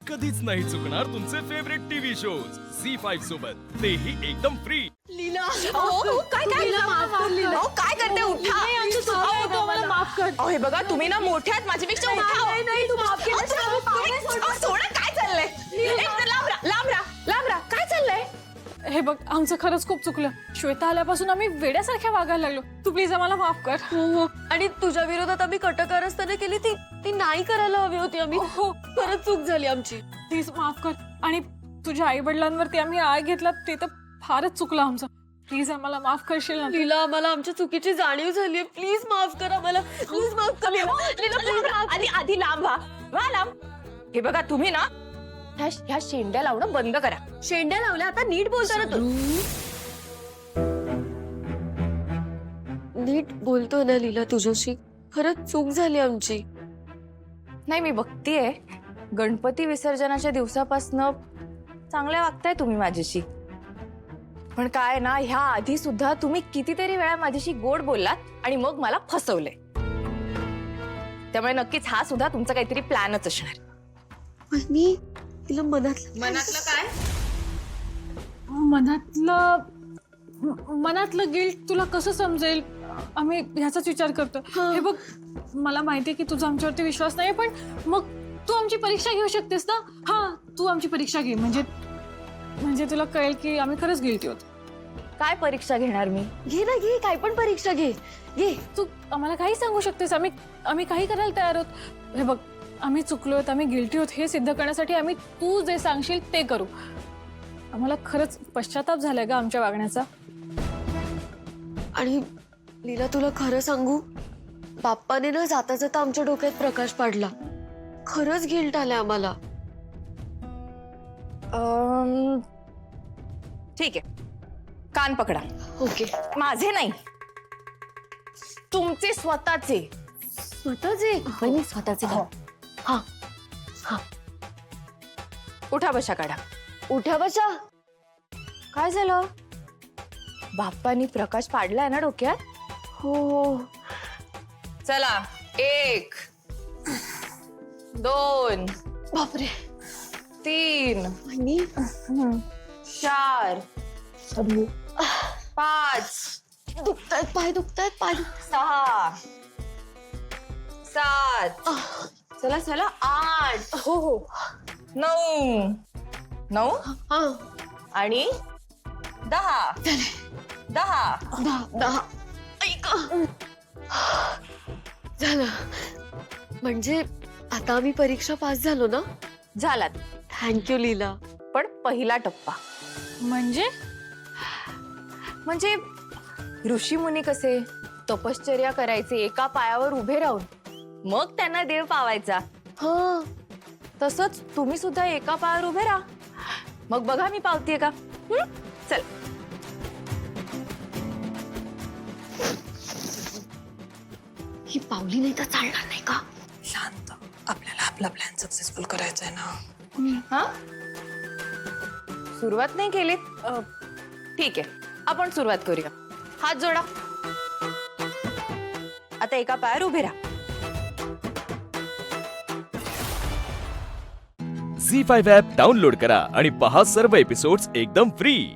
कधीच नाही चुकणार तुमचे फेवरेट टीव्ही शोज झी5 सोबत, तेही एकदम फ्री। लीला काय काय करते? उठा. मला माफ कर. अहो हे बघा, तुम्ही ना मोठ्यात माझ्यापेक्षा उठा. नाही तू माफ केलं. सोडा, काय चाललंय? लांब राहा. काय चाललंय? हे बघ, आमचं खरंच खूप चुकलं. श्वेता आल्यापासून आम्ही वेड्यासारख्या वागायला लागलो. तू प्लीज आम्हाला माफ कर. हो आणि तुझ्या विरोधात आम्ही कटकारस्थाने केली ती नाही करायला हवी होती. आम्ही हो खरंच चूक झाली आमची. प्लीज माफ कर. आणि तुझ्या आई वडिलांवरती आम्ही आळ घेतला ते तर फारच चुकलं आमचं. प्लीज आम्हाला माफ करशील ना? लीला, आम्हाला आमच्या चुकीची जाणीव झाली. प्लीज माफ कर आम्हाला. प्लीज माफ कर. आधी लांब लांब. हे बघा, तुम्ही ना ह्या शेंड्या लावणं बंद करा. शेंड्या लावल्या, आता नीट बोलता ना तू. नीट बोलतोय ना लीला तुझ्याशी. खरंच चूक झाली आमची. नाही, मी बघतीये गणपती विसर्जनाच्या दिवसापासनं चांगल्या वागताय तुम्ही माझ्याशी. पण काय ना, ह्या आधी सुद्धा तुम्ही कितीतरी वेळा माझ्याशी गोड बोललात आणि मग मला फसवले. त्यामुळे नक्कीच हा सुद्धा तुमचा काहीतरी प्लॅनच असणार. मी तिला मनातलं काय? मनातलं गिल्ट तुला कसं समजेल? आम्ही ह्याचाच विचार करतो. हे बघ, मला माहितीये की तुझा आमच्यावरती विश्वास नाही, पण मग तू आमची परीक्षा घेऊ शकतेस ना? हा, तू आमची परीक्षा घे. म्हणजे तुला कळेल की आम्ही खरंच गिल्टी होतो. काय परीक्षा घेणार मी? घे ना, घे. काय पण परीक्षा घे. तू आम्हाला काही सांगू शकतेस. आम्ही काही करायला तयार आहोत. हे बघ, आम्ही चुकलोय, आम्ही गिल्टी आहोत हे सिद्ध करण्यासाठी आम्ही तू जे सांगशील ते करू. आम्हाला खरंच पश्चाताप झालाय का आमच्या वागण्याचा. आणि लीला, तुला खरं सांगू, बाप्पाने ना जाता जाता आमच्या डोक्यात प्रकाश पाडला. खरंच गिल्ट आलाय आम्हाला. ठीक आहे, कान पकडा. ओके. माझे नाही, तुमचे स्वतःचे. स्वतःचे? स्वतःचे. हा हा. उठा, बशा काढा. उठ्या बशा. काय झालं? बाप्पानी प्रकाश पाडलाय ना डोक्यात? हो. चला, 1 2 बापरे. 3 आणि 4 5 दुखतायत पाय, 6 7 चला 8 हो 9 हा. आणि 10 10. ऐक. झालं. म्हणजे आता आम्ही परीक्षा पास झालो ना? झालात. थँक्यू लीला. पण पहिला टप्पा म्हणजे ऋषी मुनी कसे तपश्चर्या करायचे एका पायावर उभे राहून, मग त्यांना देव पावायचा. हा, तसंच तुम्ही सुद्धा एका पायावर उभे राहा, मग बघा मी पावतीये का. चल. ही पावली नाही तर चालणार नाही का? शांत, आपल्याला आपला प्लॅन सक्सेसफुल करायचा आहे ना. हा, सुरुवात नाही केली? ठीक आहे, आपण सुरुवात करूया. हात जोडा. आता एका पायावर उभे राहा. झी5 ॲप डाउनलोड करा आणि पहा सर्व एपिसोड्स एकदम फ्री।